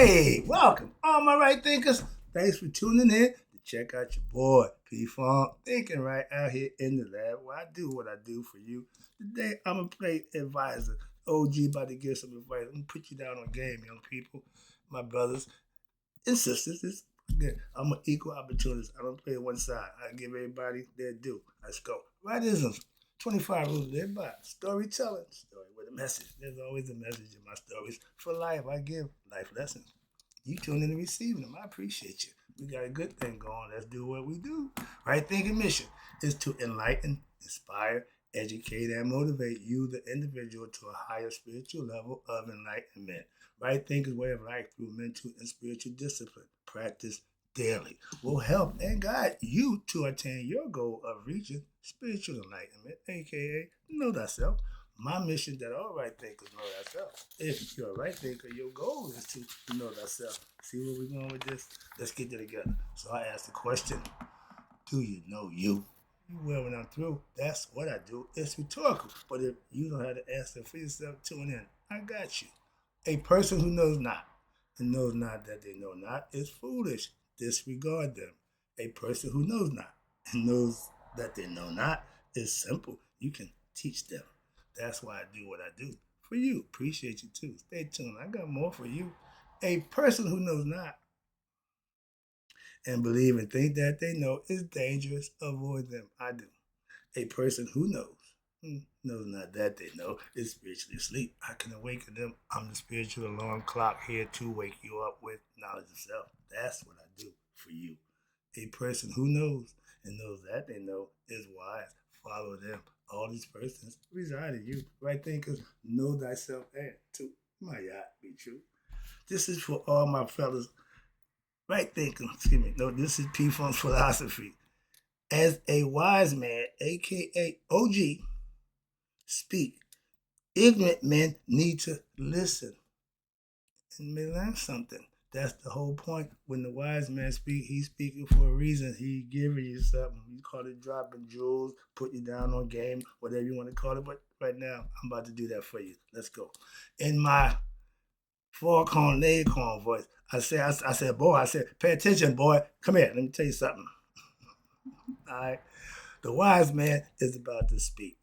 Hey, welcome, all my right thinkers. Thanks for tuning in to check out your boy, P-Funk, thinking right out here in the lab where I do what I do for you. Today, I'm a play advisor. OG about to give some advice. I'm going to put you down on game, young people, my brothers and sisters. Again, I'm an equal opportunist. I don't play one side. I give everybody their due. Let's go. Rightisms. 25 rules live by. Storytelling. Story with a message. There's always a message in my stories. For life, I give life lessons. You tune in and receiving them. I appreciate you. We got a good thing going. Let's do what we do. Right thinking mission is to enlighten, inspire, educate, and motivate you, the individual, to a higher spiritual level of enlightenment. Right thinking way of life through mental and spiritual discipline. Practice daily will help and guide you to attain your goal of reaching spiritual enlightenment, aka know thyself. My mission that all right thinkers know thyself. If you're a right thinker, your goal is to know thyself. See where we're going with this? Let's get it together. So I asked the question, do you know you? You will when I'm through. That's what I do. It's rhetorical. But if you don't have to answer for yourself, tune in. I got you. A person who knows not and knows not that they know not is foolish. Disregard them. A person who knows not and knows that they know not is simple. You can teach them. That's why I do what I do. For you. Appreciate you too. Stay tuned. I got more for you. A person who knows not and believe and think that they know is dangerous. Avoid them. I do. A person who knows not that they know is spiritually asleep. I can awaken them. I'm the spiritual alarm clock here to wake you up with knowledge of self. That's what I do for you. A person who knows and knows that they know is wise. Follow them. All these persons reside in you. Right thinkers, know thyself and to my yacht be true. This is for all my fellas. Right thinking, excuse me. No, this is P Funk's philosophy. As a wise man, aka OG, speak. Ignorant men need to listen and may learn something. That's the whole point. When the wise man speaks, he's speaking for a reason. He's giving you something. You call it dropping jewels, put you down on game, whatever you want to call it. But right now, I'm about to do that for you. Let's go. In my foghorn leghorn voice, I said, boy, I said, pay attention, boy. Come here. Let me tell you something. All right. The wise man is about to speak.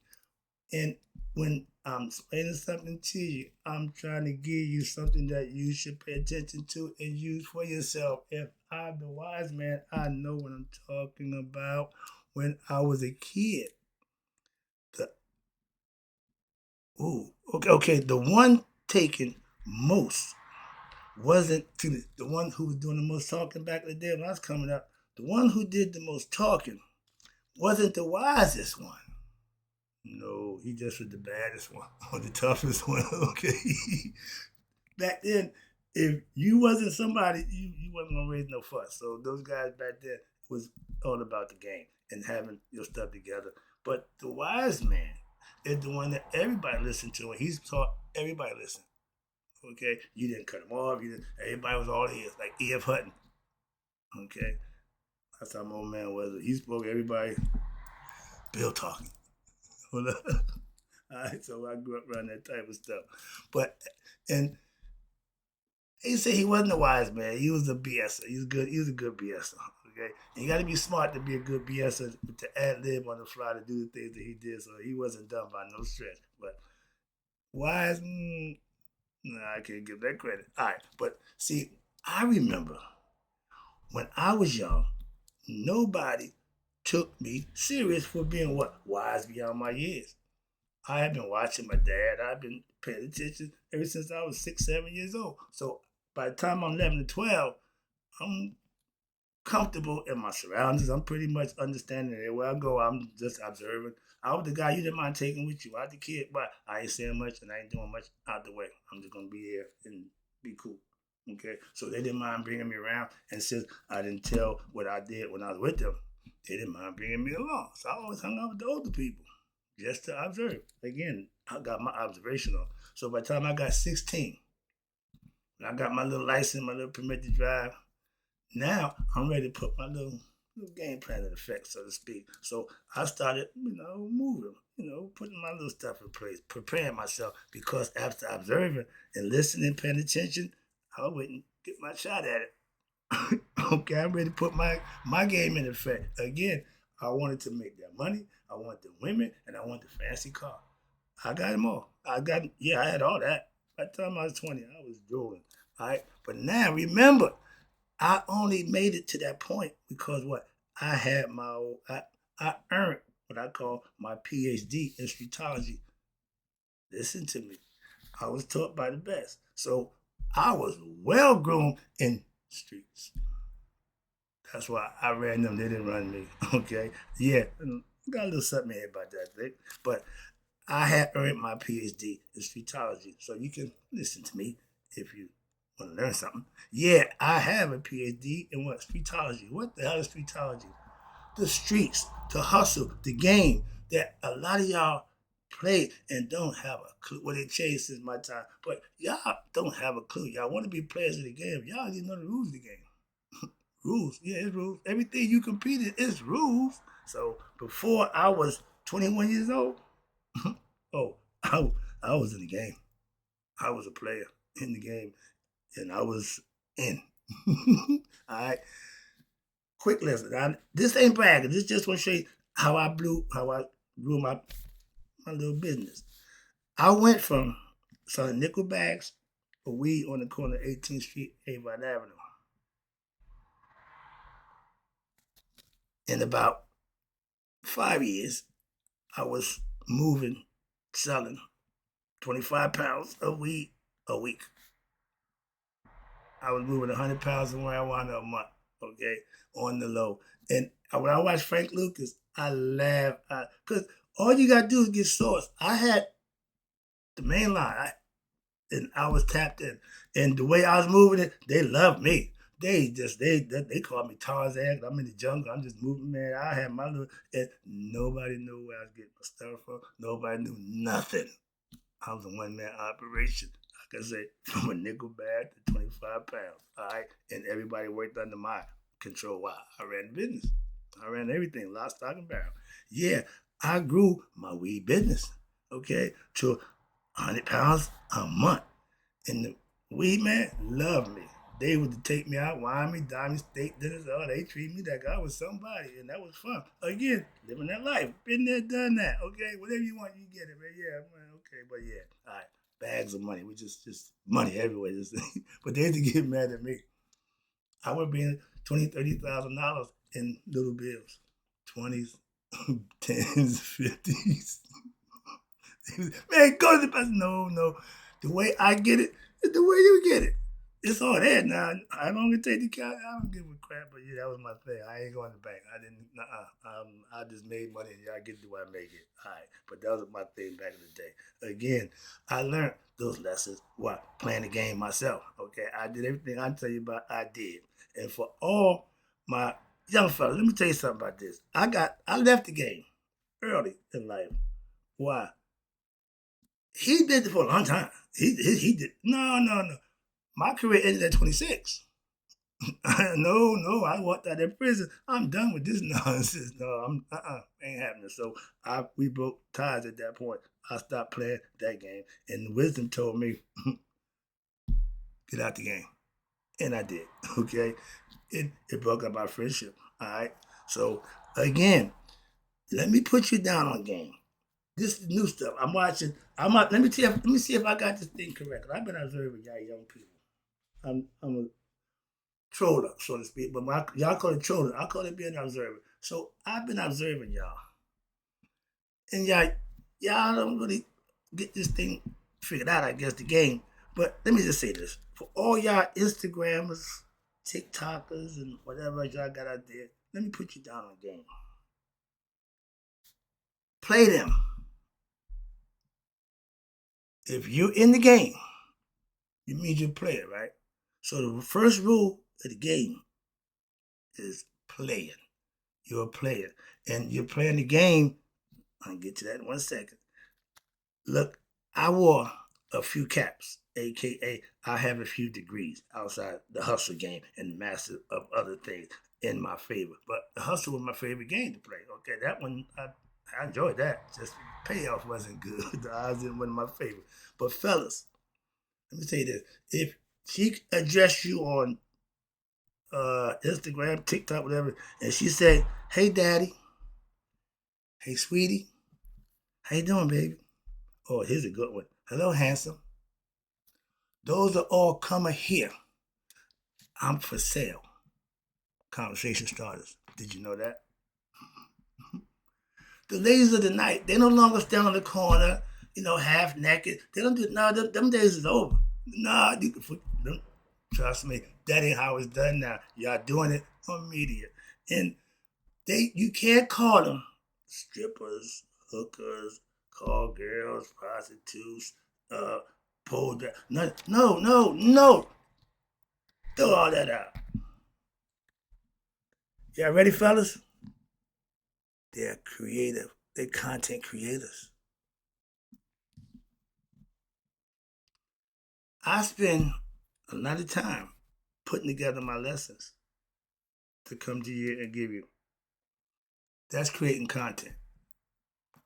And when I'm explaining something to you, I'm trying to give you something that you should pay attention to and use for yourself. If I'm the wise man, I know what I'm talking about. When I was a kid, the the one taken most wasn't the one who was doing the most talking back in the day when I was coming up. The one who did the most talking wasn't the wisest one. No, he just was the baddest one or the toughest one. Okay. Back then, if you wasn't somebody, you wasn't gonna raise no fuss. So those guys back then was all about the game and having your stuff together. But the wise man is the one that everybody listened to, and he's taught everybody listen. Okay, you didn't cut him off. You didn't. Everybody was all ears, like E.F. Hutton. Okay, that's how my old man was. He spoke everybody. Bill talking. All right, so I grew up around that type of stuff. But and he said he wasn't a wise man. He was a BSer. He was good. He was a good BSer. Okay, and you got to be smart to be a good BSer to ad lib on the fly to do the things that he did. So he wasn't done by no stretch. But wise, I can't give that credit. All right, but see, I remember when I was young, nobody took me serious for being what? Wise beyond my years. I have been watching my dad. I've been paying attention ever since I was 6, 7 years old. So by the time I'm 11 to 12, I'm comfortable in my surroundings. I'm pretty much understanding that where I go, I'm just observing. I was the guy you didn't mind taking with you. I was the kid, but I ain't saying much and I ain't doing much out the way. I'm just going to be here and be cool. Okay? So they didn't mind bringing me around. And since I didn't tell what I did when I was with them, they didn't mind bringing me along. So I always hung out with the older people just to observe. Again, I got my observation on. So by the time I got 16, when I got my little license, my little permit to drive, now I'm ready to put my little game plan in effect, so to speak. So I started, moving, putting my little stuff in place, preparing myself because after observing and listening, paying attention, I wouldn't get my shot at it. Okay, I'm ready to put my game in effect. Again, I wanted to make that money. I want the women, and I want the fancy car. I got them all. I had all that. By the time I was 20, I was drooling. All right, but now remember, I only made it to that point because what I had I earned what I call my PhD in streetology. Listen to me. I was taught by the best. So I was well groomed in streets. That's why I ran them. They didn't run me. Okay. Yeah. Got a little something here about that thing. But I had earned my PhD in streetology. So you can listen to me if you want to learn something. Yeah, I have a PhD in what? Streetology. What the hell is streetology? The streets, the hustle, the game that a lot of y'all play and don't have a clue. Well, it changed since my time, but y'all don't have a clue. Y'all want to be players of the game. Y'all didn't know the rules of the game. Rules, yeah, it's rules. Everything you competed is rules. So before I was 21 years old, oh, I was in the game. I was a player in the game, and I was in. All right. Quick lesson. Now, this ain't bragging. This just want to show you how I grew my little business. I went from selling nickel bags of weed on the corner of 18th Street, Avon Avenue. In about 5 years, I was selling 25 pounds of weed a week. I was moving 100 pounds of marijuana a month, okay, on the low. And when I watch Frank Lucas, I laugh. Because all you got to do is get source. I had the main line, and I was tapped in. And the way I was moving it, they loved me. They called me Tarzan. I'm in the jungle. I'm just moving, man. I had my little, and nobody knew where I was getting my stuff from. Nobody knew nothing. I was a one-man operation. Like I said, from a nickel bag to 25 pounds. All right, and everybody worked under my control. Why? I ran the business. I ran everything, lock, stock, and barrel. Yeah, I grew my weed business. Okay, to 100 pounds a month. And the weed man loved me. They would take me out, wine me, dine me, steak dinners. Oh, they treat me like I was somebody, and that was fun. Again, living that life. Been there, done that. Okay, whatever you want, you get it, man. Yeah, man, okay, but yeah, all right. Bags of money. We just money everywhere. But they had to get mad at me. I would be in $20,000, $30,000 in little bills. 20s, 10s, 50s. Man, go to the best. No. The way I get it is the way you get it. It's all that now. I don't take the count. I don't give a crap, but yeah, that was my thing. I ain't going to the bank. I didn't. I just made money, and y'all get to where I make it. All right, but that was my thing back in the day. Again, I learned those lessons while playing the game myself. Okay, I did everything I tell you about. I did, and for all my young fellas, let me tell you something about this. I left the game early in life. Why? He did it for a long time. He did. No. My career ended at 26. No, I walked out of prison. I'm done with this nonsense. No, ain't happening. So we broke ties at that point. I stopped playing that game, and wisdom told me, get out the game, and I did. Okay, it broke up our friendship. All right. So again, let me put you down on game. This is new stuff. I'm watching. Let me see if I got this thing correct. I've been observing y'all young people. I'm a troller, so to speak, but y'all call it trolling. I call it being an observer. So I've been observing y'all, and y'all don't really get this thing figured out. I guess the game. But let me just say this: for all y'all Instagrammers, TikTokers, and whatever y'all got out there, let me put you down on game. Play them. If you're in the game, it means you're a player, right? So the first rule of the game is playing. You're a player. And you're playing the game. I'll get to that in 1 second. Look, I wore a few caps, aka I have a few degrees outside the hustle game and master of other things in my favor. But the hustle was my favorite game to play. Okay, that one I enjoyed that. Just the payoff wasn't good. The odds wasn't my favorite. But fellas, let me tell you this: if She addressed you on Instagram, TikTok, whatever, and she said, "Hey, daddy. Hey, sweetie. How you doing, baby? Oh, here's a good one. Hello, handsome. Those are all coming here. I'm for sale." Conversation starters. Did you know that? The ladies of the night, they no longer stand on the corner, half naked. They don't do no. Them days is over. Nah, trust me, that ain't how it's done now. Y'all doing it on media, and you can't call them strippers, hookers, call girls, prostitutes, pole drivers. No. Throw all that out. Y'all ready, fellas? They're creative. They're content creators. I spend a lot of time putting together my lessons to come to you and give you. That's creating content.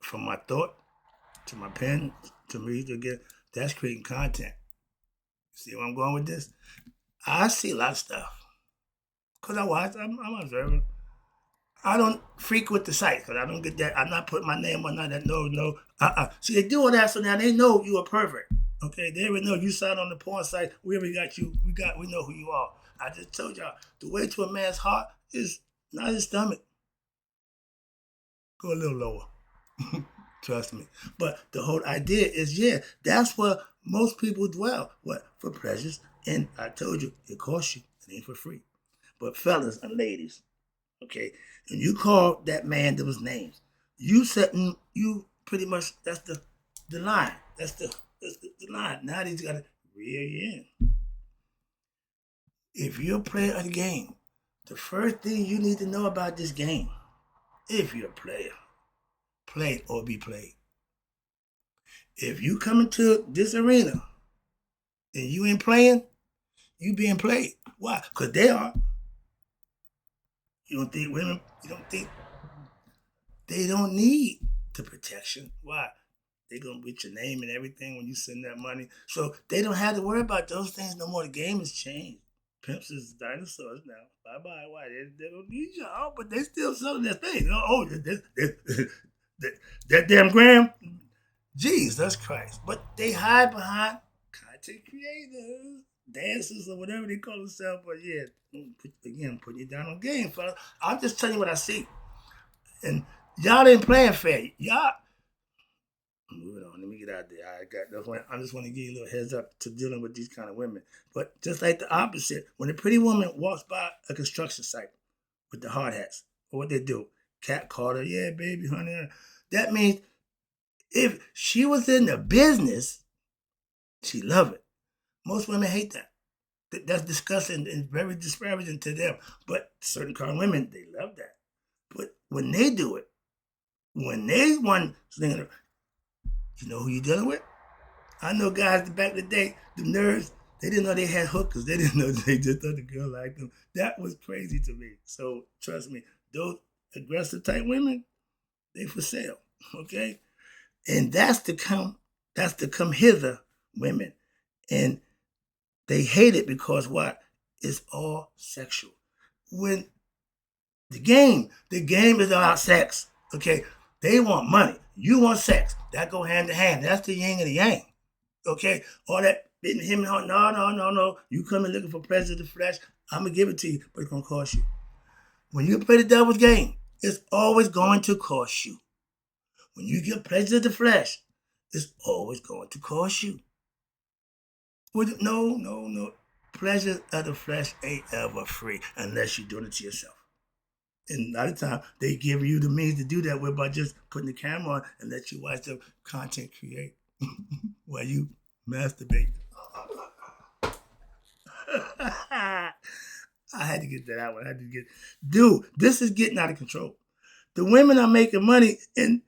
From my thought to my pen to me to get, that's creating content. See where I'm going with this? I see a lot of stuff. Because I watch, I'm observing. I don't frequent the site because I don't get that. I'm not putting my name on that. No. See, they do all that so now they know you are perfect. Okay, they already know you signed on the porn site. We already got you. We know who you are. I just told y'all the way to a man's heart is not his stomach. Go a little lower. Trust me. But the whole idea is, that's where most people dwell. What? For pleasures. And I told you, it costs you. It ain't for free. But fellas and ladies, okay, and you call that man those names, you pretty much, that's the line. That's the line. Now he's got to reel you in. If you're a player of the game, the first thing you need to know about this game, if you're a player, play or be played. If you come into this arena and you ain't playing, you being played. Why? Because they are. You don't think they don't need the protection. Why? They're going to get your name and everything when you send that money. So they don't have to worry about those things no more. The game has changed. Pimps is dinosaurs now. Bye-bye. Why? They don't need y'all, but they still selling that thing. That damn gram. Jesus Christ. But they hide behind content creators, dancers, or whatever they call themselves. But put you down on game, fella. I'm just telling you what I see. And y'all ain't playing fair. Y'all. Moving on. Let me get out there. I just want to give you a little heads up to dealing with these kind of women. But just like the opposite, when a pretty woman walks by a construction site with the hard hats, what they do? Cat called her, yeah, baby, honey. That means if she was in the business, she love it. Most women hate that. That's disgusting and very disparaging to them. But certain kind of women, they love that. But when they do it, when they want to, you know who you're dealing with? I know guys back in the day, the nerds, they didn't know they had hookers. They didn't know, they just thought the girl liked them. That was crazy to me. So trust me, those aggressive type women, they for sale, okay? And that's the come hither women. And they hate it because what? It's all sexual. When the game is about sex, okay? They want money. You want sex. That go hand to hand. That's the yin and the yang. Okay? All that him and her, no. You come in looking for pleasure of the flesh, I'm going to give it to you, but it's going to cost you. When you play the devil's game, it's always going to cost you. When you get pleasure of the flesh, it's always going to cost you. No. Pleasure of the flesh ain't ever free unless you're doing it to yourself. And a lot of times, they give you the means to do that with by just putting the camera on and let you watch the content create while you masturbate. I had to get that out. Dude, this is getting out of control. The women are making money, and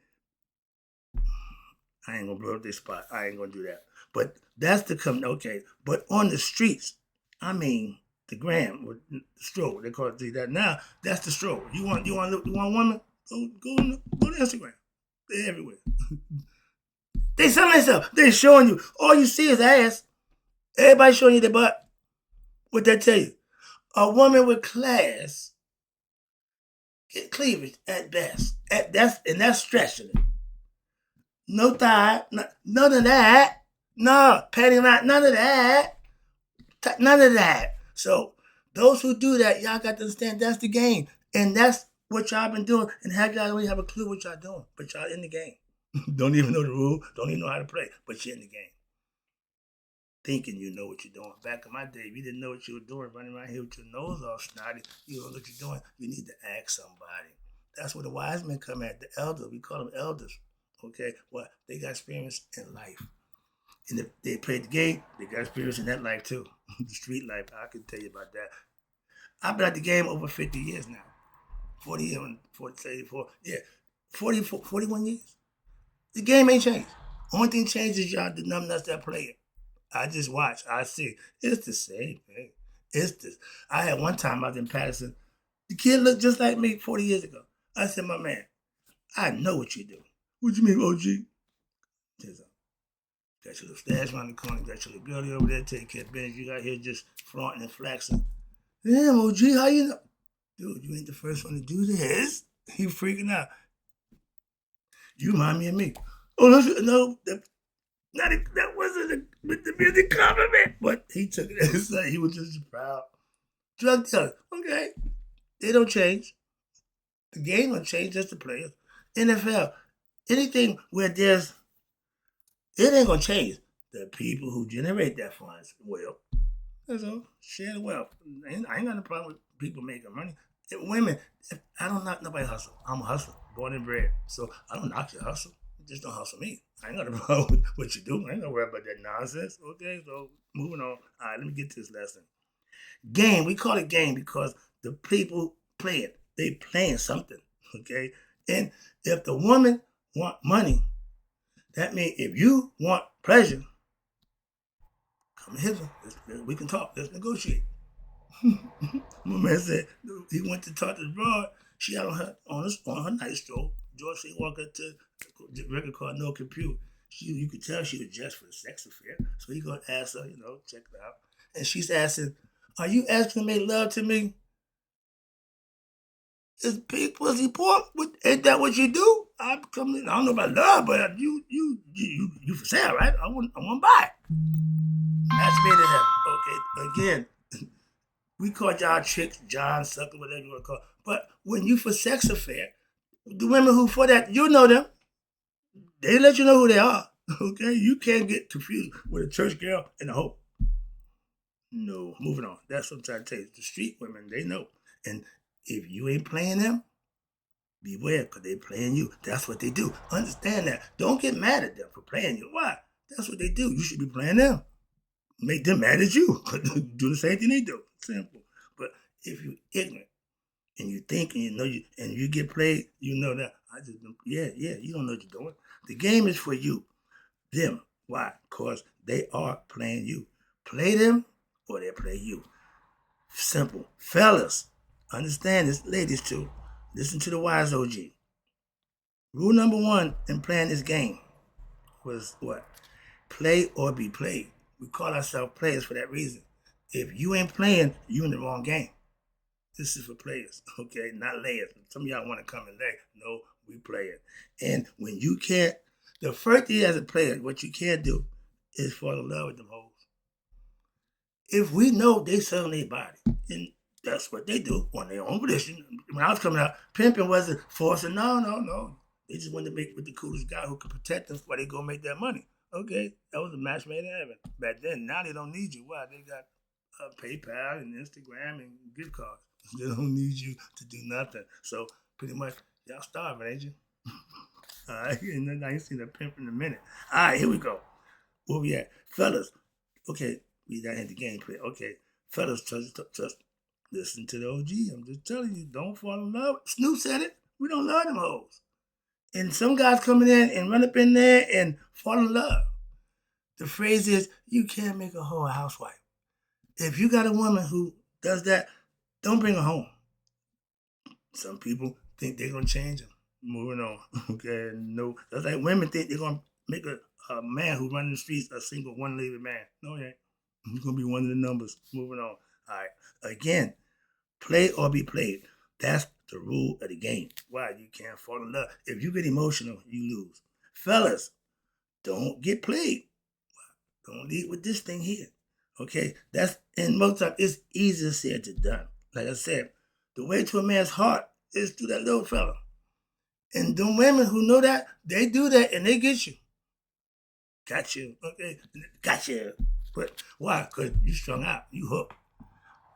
I ain't gonna blow up this spot. I ain't gonna do that. But that's okay. But on the streets, I mean, the gram, or the stroll, they call it that now. That's the stroll. You want a woman? Go to Instagram. They're everywhere. They selling themselves. They're showing you. All you see is ass. Everybody showing you their butt. What that tell you? A woman with class get cleavage at best. That's stretching it. No thigh, none of that. No, panty line, none of that. None of that. So those who do that, y'all got to understand that's the game. And that's what y'all been doing. And have y'all don't even have a clue what y'all doing. But y'all in the game. Don't even know the rule. Don't even know how to play. But you're in the game. Thinking you know what you're doing. Back in my day, if you didn't know what you were doing, running around here with your nose all snotty, you don't know what you're doing, you need to ask somebody. That's where the wise men come at, the elders. We call them elders. Okay? Well, they got experience in life. And if they played the game, they got experience in that life too. The street life, I can tell you about that. I've been at the game over 50 years now. 40 years, 34, yeah, 41 years. The game ain't changed. Only thing changed is y'all, the numbnuts that play it. I just watch, I see. It's the same thing. It's this. I had one time I was in Patterson. The kid looked just like me 40 years ago. I said, my man, I know what you do. What you mean, OG? Got your little stash around the corner, got your little girlie over there taking care of business. You got here just flaunting and flexing. Damn, OG, how you know? Dude, you ain't the first one to do this. He freaking out. You remind me of me. Oh, no, that wasn't the music compliment. But he took it as he was just proud. Drug dealer, okay. They don't change. The game don't change, just the players. NFL, anything where there's it ain't gonna change. The people who generate that funds will. That's all. Share the wealth. I ain't got no problem with people making money. Women, I don't knock nobody hustle. I'm a hustler, born and bred. So I don't knock your hustle. Just don't hustle me. I ain't got no problem with what you do. I ain't gonna worry about that nonsense. Okay, so moving on. All right, let me get to this lesson. Game. We call it game because the people play it. They playing something. Okay, and if the woman want money, that means if you want pleasure, come hither. We can talk. Let's negotiate. My man said he went to talk to the broad. She had on her night stroll. George C. Walker to the record called No Compute. You could tell she was just for the sex affair. So he gonna ask her, check it out. And she's asking, "Are you asking to make love to me? Is big pussy pork? Ain't that what you do? I don't know about love, but you for sale, right? I want to buy it. Match made in heaven. Okay, again, we call y'all chicks, John, sucker, whatever you want to call it. But when you for sex affair, the women who for that, you know them. They let you know who they are. Okay, you can't get confused with a church girl and a hoe. No, moving on. That's what I'm trying to tell you. The street women, they know. And if you ain't playing them, beware, because they playing you. That's what they do. Understand that. Don't get mad at them for playing you. Why? That's what they do. You should be playing them. Make them mad at you. Do the same thing they do. Simple. But if you're ignorant and you think and you know and you get played, you know that. You don't know what you're doing. The game is for you. Them. Why? Because they are playing you. Play them or they play you. Simple. Fellas, understand this. Ladies too. Listen to the wise OG. Rule number one in playing this game was what? Play or be played. We call ourselves players for that reason. If you ain't playing, you in the wrong game. This is for players, okay? Not layers. Some of y'all want to come and lay. No, we playing. And when you can't, the first thing as a player, what you can't do is fall in love with them hoes. If we know they selling their body, and that's what they do on their own volition. When I was coming out, pimping wasn't forcing. No. They just wanted to make with the coolest guy who could protect them while they go make that money. Okay, that was a match made in heaven. Back then, now they don't need you. Why? They got PayPal and Instagram and gift cards. They don't need you to do nothing. So pretty much, y'all starving, ain't you? All right, and I ain't seen a pimp in a minute. All right, here we go. Where we at? Fellas, okay, we got into gameplay. Okay, fellas, trust. Listen to the OG. I'm just telling you, don't fall in love. Snoop said it. We don't love them hoes. And some guys coming in and run up in there and fall in love. The phrase is, you can't make a hoe a housewife. If you got a woman who does that, don't bring her home. Some people think they're going to change them. Moving on. Okay, no. That's like women think they're going to make a man who runs the streets a single one-legged man. No, he ain't. He's going to be one of the numbers. Moving on. All right. Again, play or be played. That's the rule of the game. Why? You can't fall in love. If you get emotional, you lose. Fellas, don't get played. Don't lead with this thing here. Okay? That's, and most times, it's easier said than done. Like I said, the way to a man's heart is through that little fella. And them women who know that, they do that and they get you. Got you. Okay? Got you. But why? Because you strung out. You hooked.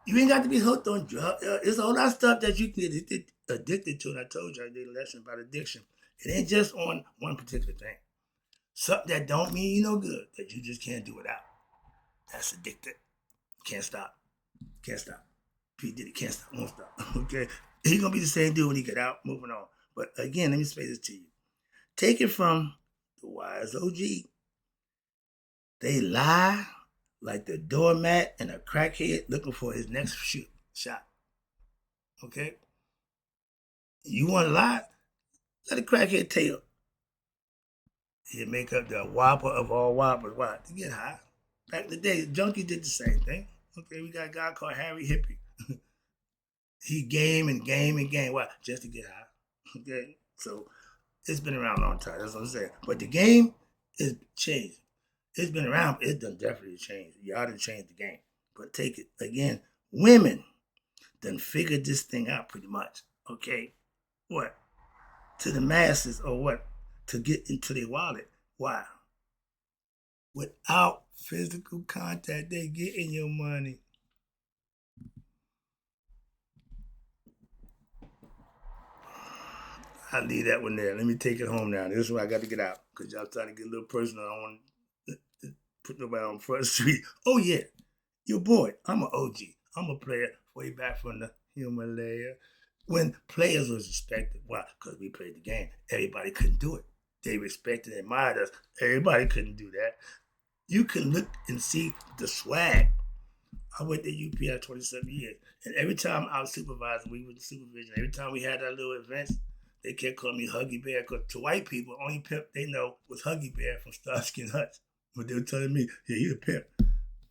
You ain't got to be hooked on drugs. It's a whole lot of stuff that you can get addicted to. And I told you I did a lesson about addiction. It ain't just on one particular thing. Something that don't mean you no good, that you just can't do without. That's addicted. Can't stop. Can't stop. P. Diddy can't stop, won't stop. Okay? He's going to be the same dude when he get out, moving on. But again, let me say this to you. Take it from the wise OG. They lie like the doormat and a crackhead looking for his next shot. Okay? You want to lie? Let a crackhead tell you. He'll make up the whopper of all whoppers. Why? To get high. Back in the day, Junkie did the same thing. Okay, we got a guy called Harry Hippie. He game and game and game. Why? Just to get high. Okay? So, it's been around a long time. That's what I'm saying. But the game is changed. It's been around, but it done definitely changed. Y'all done changed the game. But take it, again, women done figured this thing out pretty much. Okay? What? To the masses or what? To get into their wallet. Why? Without physical contact, they getting your money. I'll leave that one there. Let me take it home now. This is where I got to get out because y'all trying to get a little personal. I don't want to put nobody on Front Street. Oh, yeah. Your boy. I'm an OG. I'm a player way back from the Himalaya. When players was respected. Why? Because we played the game. Everybody couldn't do it. They respected and admired us. Everybody couldn't do that. You can look and see the swag. I went to UPI 27 years. And every time I was supervising, we were the supervision. Every time we had our little events, they kept calling me Huggy Bear. Because to white people, only pimp they know was Huggy Bear from Starsky and Hutch. But they were telling me, yeah, you're a pimp.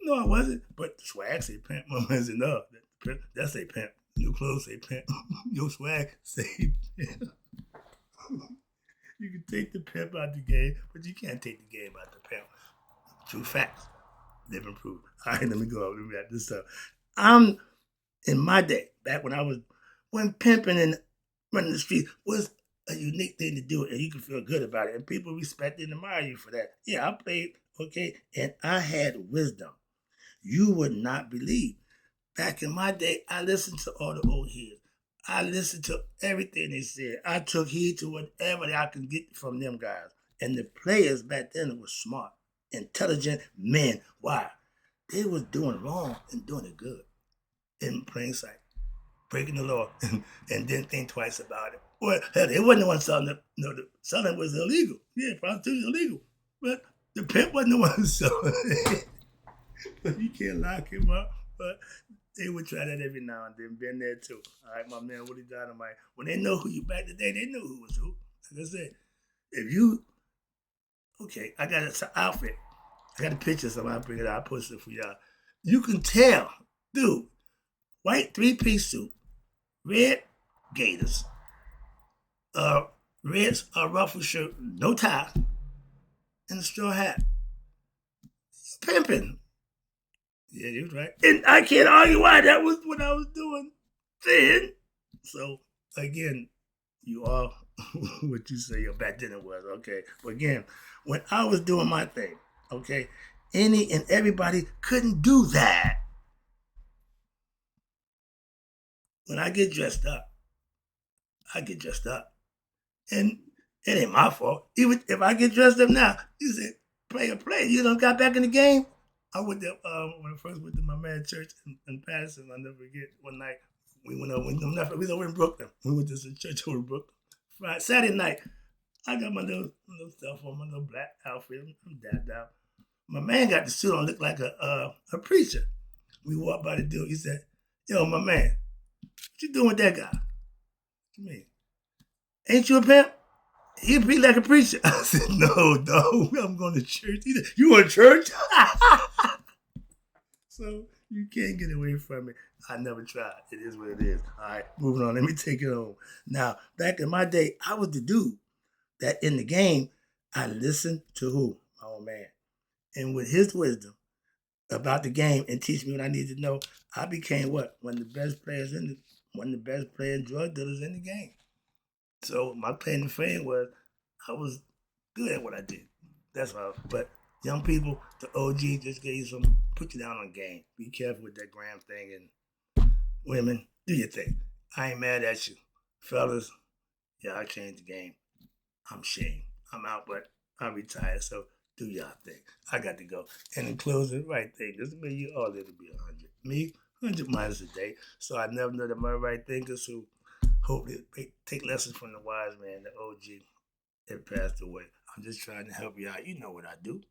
No, I wasn't. But the swag say pimp. My man said, no, that's a pimp. Your clothes say pimp. Your swag say pimp. You can take the pimp out the game, but you can't take the game out the pimp. True facts. Live and prove. All right, let me go. Let me wrap this up. In my day, back when pimping and running the streets was a unique thing to do, and you can feel good about it, and people respect and admire you for that. Yeah, I played, okay, and I had wisdom. You would not believe. Back in my day, I listened to all the old heads. I listened to everything they said. I took heed to whatever I could get from them guys. And the players back then were smart, intelligent men. Why? They was doing wrong and doing it good in plain sight. Breaking the law and didn't think twice about it. Well, hell, they wasn't the one selling it. No, the selling was illegal. Yeah, prostitution illegal. But the pimp wasn't the one selling it. But you can't lock him up. But they would try that every now and then. Been there too. All right, my man Willie Dynamite. When they know who you back today, they knew who was who. Like I said, if you, okay, I got an outfit. I got a picture, so I'll bring it out. I'll post it for y'all. You can tell, dude, white 3-piece suit, red gaiters, red ruffled shirt, no tie, and a straw hat. Pimping. Yeah, you was right. And I can't argue why that was what I was doing then. So, again, you are what you say your back then it was, okay? But again, when I was doing my thing, okay, any and everybody couldn't do that. When I get dressed up, I get dressed up. And it ain't my fault. Even if I get dressed up now, you say, play. You done got back in the game? I went there when I first went to my man church in Patterson. I'll never forget. One night we went over. We was over in Brooklyn. We went to some church over in Brooklyn. Saturday night, I got my little stuff on, my little black outfit. I'm dabbed out. My man got the suit on, looked like a preacher. We walked by the dude. He said, "Yo, my man, what you doing with that guy?" What you mean? Ain't you a pimp? He be like a preacher. I said, no, I'm going to church. He said, you in church? So, You can't get away from it. I never tried. It is what it is. All right, moving on. Let me take it home. Now, back in my day, I was the dude that in the game, I listened to who? My old man. And with his wisdom about the game and teach me what I needed to know, I became what? One of the best playing drug dealers in the game. So my claim to fame was I was good at what I did. That's all. But young people, the OG just gave you some, put you down on game. Be careful with that gram thing, and women, do your thing. I ain't mad at you. Fellas, yeah, I changed the game. I'm ashamed. I'm out, but I'm retired, so do y'all thing. I got to go. And in closing, right thing. This mean you all live to be 100. Me, 100 miles a day. So I never know that my right thinkers who hopefully take lessons from the wise man, the OG, that passed away. I'm just trying to help you out. You know what I do.